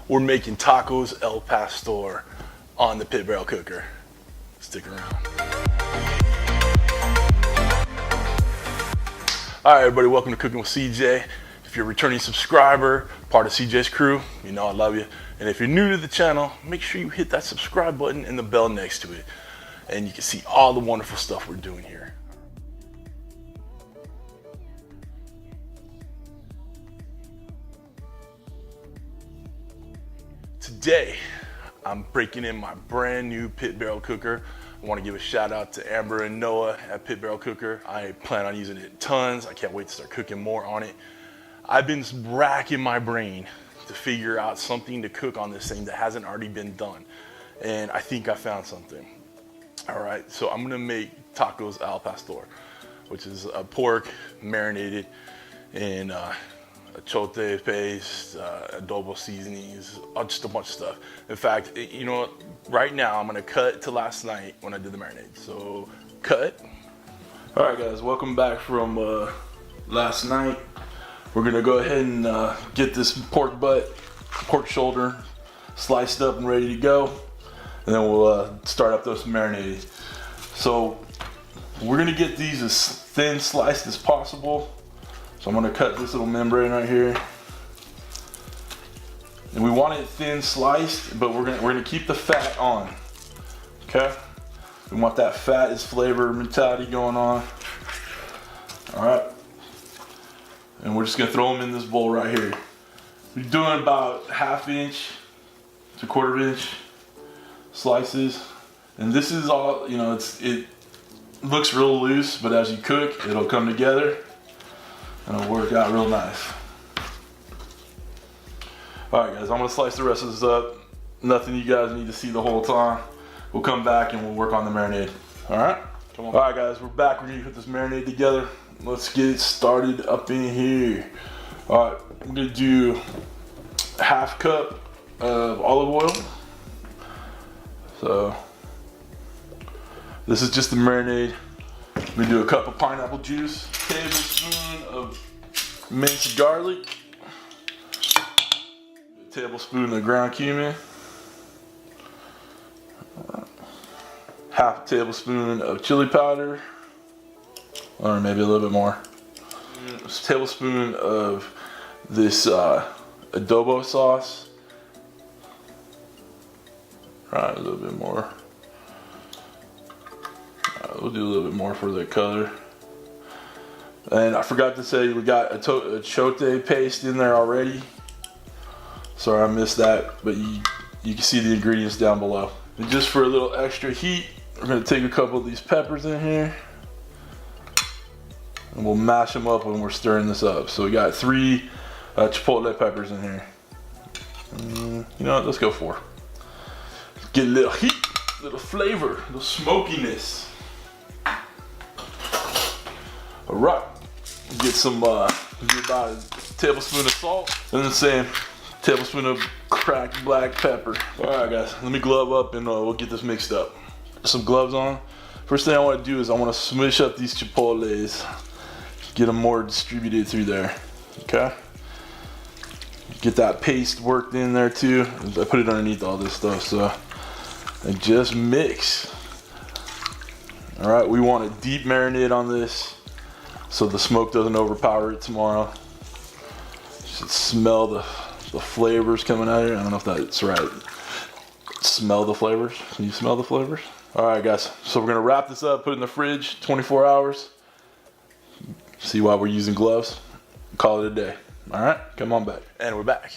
we're making tacos El Pastor on the pit barrel cooker. Stick around. All right, everybody, welcome to Cooking with CJ. If you're a returning subscriber, part of CJ's crew, you know I love you. And if you're new to the channel, make sure you hit that subscribe button and the bell next to it. And you can see all the wonderful stuff we're doing here. Today, I'm breaking in my brand new pit barrel cooker. I want to give a shout out to Amber and Noah at Pit Barrel Cooker. I plan on using it tons. I can't wait to start cooking more on it. I've been racking my brain to figure out something to cook on this thing that hasn't already been done. And I think I found something. All right, so I'm gonna make tacos al pastor, which is a pork marinated in achiote paste, adobo seasonings, just a bunch of stuff. In fact, you know what? Right now I'm gonna cut to last night when I did the marinade. So cut. All right, guys, welcome back from last night. We're gonna go ahead and get this pork butt, pork shoulder, sliced up and ready to go, and then we'll start up those marinated. So we're gonna get these as thin sliced as possible. So I'm gonna cut this little membrane right here. And we want it thin sliced, but we're gonna keep the fat on. Okay? We want that fat is flavor mentality going on. Alright. And we're just gonna throw them in this bowl right here. We're doing about 1/2 inch to 1/4 inch slices. And this is all, you know, it looks real loose, but as you cook, it'll come together. And it'll work out real nice. All right, guys, I'm gonna slice the rest of this up. Nothing you guys need to see the whole time. We'll come back and we'll work on the marinade. All right? Come on. All right, guys, we're back. We're gonna put this marinade together. Let's get it started up in here. All right, I'm gonna do 1/2 cup of olive oil. So this is just the marinade. I'm gonna do a cup of pineapple juice, tablespoon of minced garlic, a tablespoon of ground cumin, 1/2 tablespoon of chili powder, or maybe a little bit more, a tablespoon of this adobo sauce, right, a little bit more. We'll do a little bit more for the color. And I forgot to say we got a achiote paste in there already. Sorry I missed that, but you can see the ingredients down below. And just for a little extra heat, we're gonna take a couple of these peppers in here and we'll mash them up when we're stirring this up. So we got 3 chipotle peppers in here. You know what, let's go 4. Get a little heat, a little flavor, a little smokiness. All right, get some, get about a tablespoon of salt, and the same tablespoon of cracked black pepper. All right, guys, let me glove up and we'll get this mixed up. Some gloves on. First thing I want to do is I want to smush up these chipotles, get them more distributed through there. Okay. Get that paste worked in there too. I put it underneath all this stuff, so and just mix. All right, we want a deep marinade on this, so the smoke doesn't overpower it tomorrow. You should smell the flavors coming out here. I don't know if that's right. Smell the flavors. Can you smell the flavors? All right, guys. So we're gonna wrap this up, put it in the fridge, 24 hours. See why we're using gloves. Call it a day. All right, come on back. And we're back.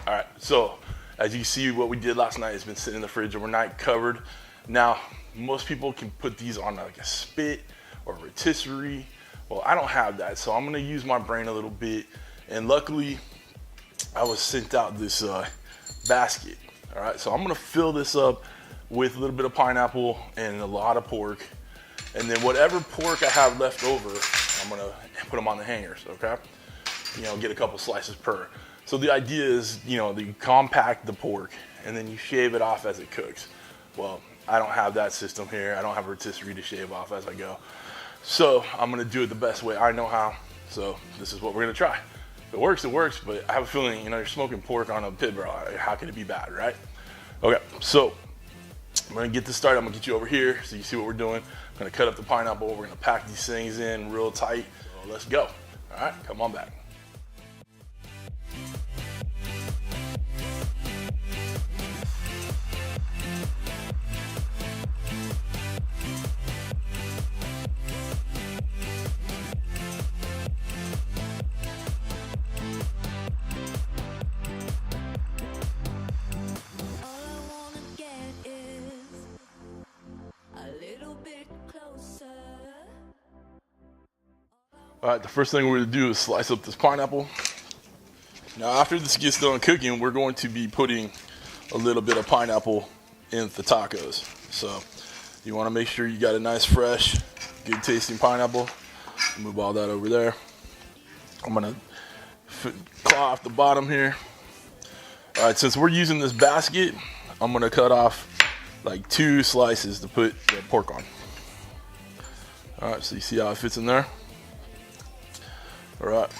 All right, so as you can see, what we did last night has been sitting in the fridge overnight, covered. Now, most people can put these on like a spit or a rotisserie. Well, I don't have that, so I'm gonna use my brain a little bit. And luckily, I was sent out this basket. All right, so I'm gonna fill this up with a little bit of pineapple and a lot of pork. And then whatever pork I have left over, I'm gonna put them on the hangers, okay? You know, get a couple slices per. So the idea is, you know, you compact the pork and then you shave it off as it cooks. Well, I don't have that system here. I don't have a rotisserie to shave off as I go. So I'm gonna do it the best way I know how. So this is what we're gonna try. If it works, but I have a feeling, you're smoking pork on a pit barrel. How can it be bad, right? Okay, so I'm gonna get this started. I'm gonna get you over here so you see what we're doing. I'm gonna cut up the pineapple. We're gonna pack these things in real tight. So let's go. All right, come on back. All right, the first thing we're gonna do is slice up this pineapple. Now, after this gets done cooking, we're going to be putting a little bit of pineapple in the tacos. So you wanna make sure you got a nice, fresh, good tasting pineapple. Move all that over there. I'm gonna claw off the bottom here. All right, since we're using this basket, I'm gonna cut off like 2 slices to put the pork on. All right, so you see how it fits in there? All right,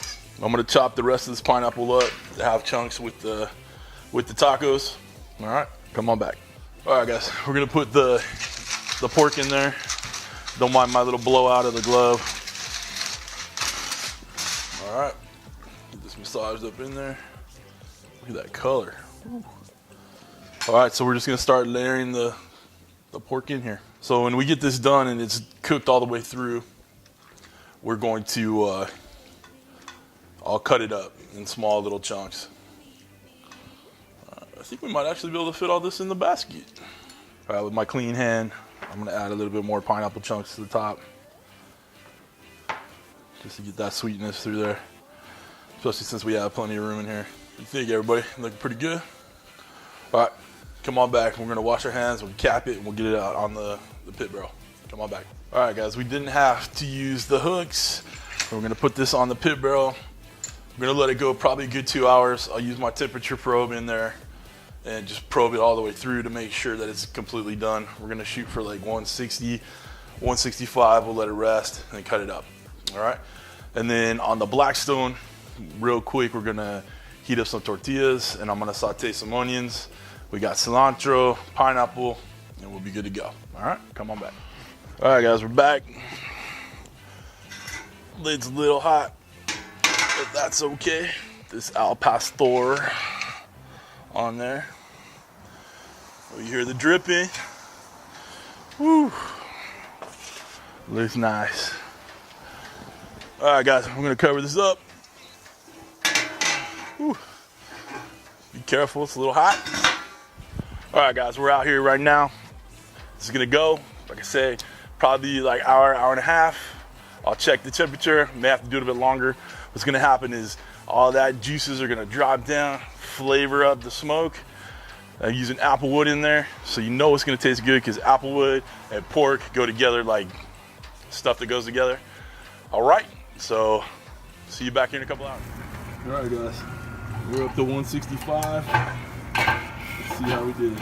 I'm gonna chop the rest of this pineapple up to have chunks with the tacos. All right, come on back. All right, guys, we're gonna put the pork in there. Don't mind my little blowout of the glove. All right, get this massaged up in there. Look at that color. Ooh. All right, so we're just gonna start layering the pork in here. So when we get this done and it's cooked all the way through, we're going to I'll cut it up in small little chunks. I think we might actually be able to fit all this in the basket. All right, with my clean hand, I'm gonna add a little bit more pineapple chunks to the top, just to get that sweetness through there, especially since we have plenty of room in here. What do you think, everybody? Looking pretty good? All right, come on back. We're gonna wash our hands, we'll cap it, and we'll get it out on the pit barrel. Come on back. All right, guys, we didn't have to use the hooks. We're gonna put this on the pit barrel. We're gonna let it go probably a good 2 hours. I'll use my temperature probe in there and just probe it all the way through to make sure that it's completely done. We're gonna shoot for like 160, 165. We'll let it rest and then cut it up. All right. And then on the Blackstone, real quick, we're gonna heat up some tortillas and I'm gonna saute some onions. We got cilantro, pineapple, and we'll be good to go. All right, come on back. All right, guys, we're back. Lid's a little hot, but that's okay. This al pastor on there. Oh, you hear the dripping? Woo. Looks nice. All right, guys, we're gonna cover this up. Woo. Be careful, it's a little hot. All right, guys, we're out here right now. This is gonna go, like I said, probably like hour and a half. I'll check the temperature, may have to do it a bit longer. What's gonna happen is all that juices are gonna drop down, flavor up the smoke. I'm using applewood in there, so you know it's gonna taste good because applewood and pork go together like stuff that goes together. All right, so see you back here in a couple hours. All right, guys, we're up to 165. Let's see how we did.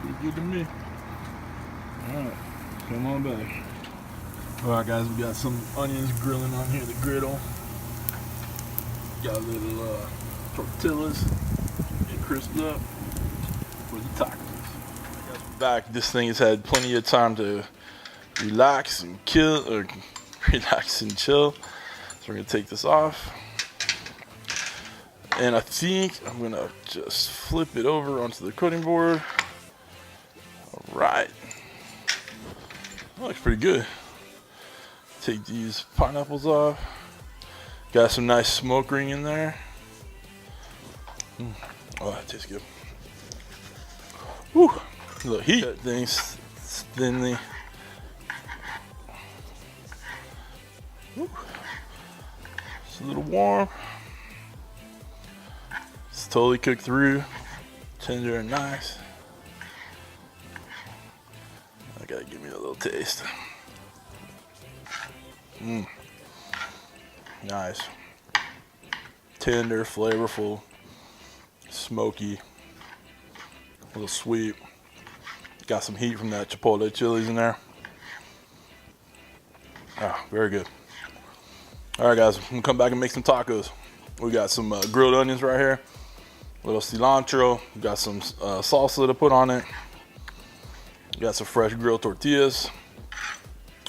Pretty good to me. All right, come on back. All right, guys, we got some onions grilling on here, the griddle. Got a little tortillas, get crisped up for the tacos. Guys, we're back. This thing has had plenty of time to relax and relax and chill. So we're gonna take this off. And I think I'm gonna just flip it over onto the cutting board. All right, that looks pretty good. Take these pineapples off. Got some nice smoke ring in there. Oh, that tastes good. Woo! A little heat. Cut things thinly. Woo. It's a little warm. It's totally cooked through. Tender and nice. I gotta give me a little taste. Nice. Tender, flavorful, smoky, a little sweet. Got some heat from that chipotle chilies in there. Ah, very good. All right, guys, I'm gonna come back and make some tacos. We got some grilled onions right here, a little cilantro. We got some salsa to put on it. We got some fresh grilled tortillas.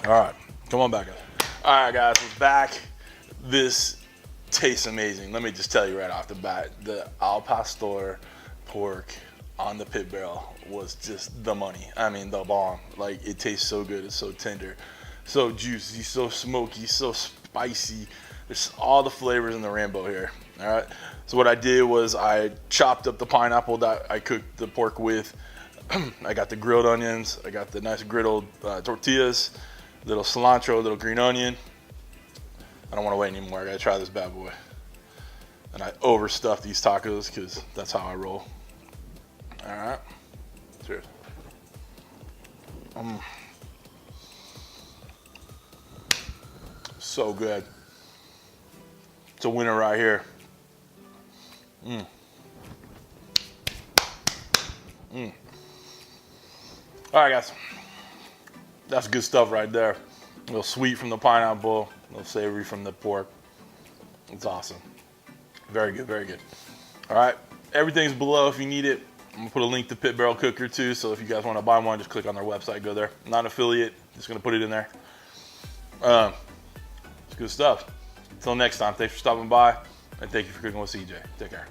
All right, come on back, guys. All right, guys, we're back. This tastes amazing. Let me just tell you right off the bat, the al pastor pork on the pit barrel was just the money. I mean, the bomb. Like, it tastes so good. It's so tender, so juicy, so smoky, so spicy. There's all the flavors in the rainbow here. All right, so what I did was I chopped up the pineapple that I cooked the pork with. I got the grilled onions. I got the nice griddled tortillas, little cilantro, little green onion. I don't want to wait anymore. I gotta try this bad boy. And I overstuffed these tacos because that's how I roll. All right, cheers. So good. It's a winner right here. All right, guys. That's good stuff right there. A little sweet from the pineapple, a little savory from the pork. It's awesome. Very good, very good. All right, everything's below if you need it. I'm gonna put a link to Pit Barrel Cooker too, so if you guys want to buy one, just click on their website, go there. Not an affiliate, just gonna put it in there. It's good stuff. Until next time, thanks for stopping by, and thank you for cooking with CJ. Take care.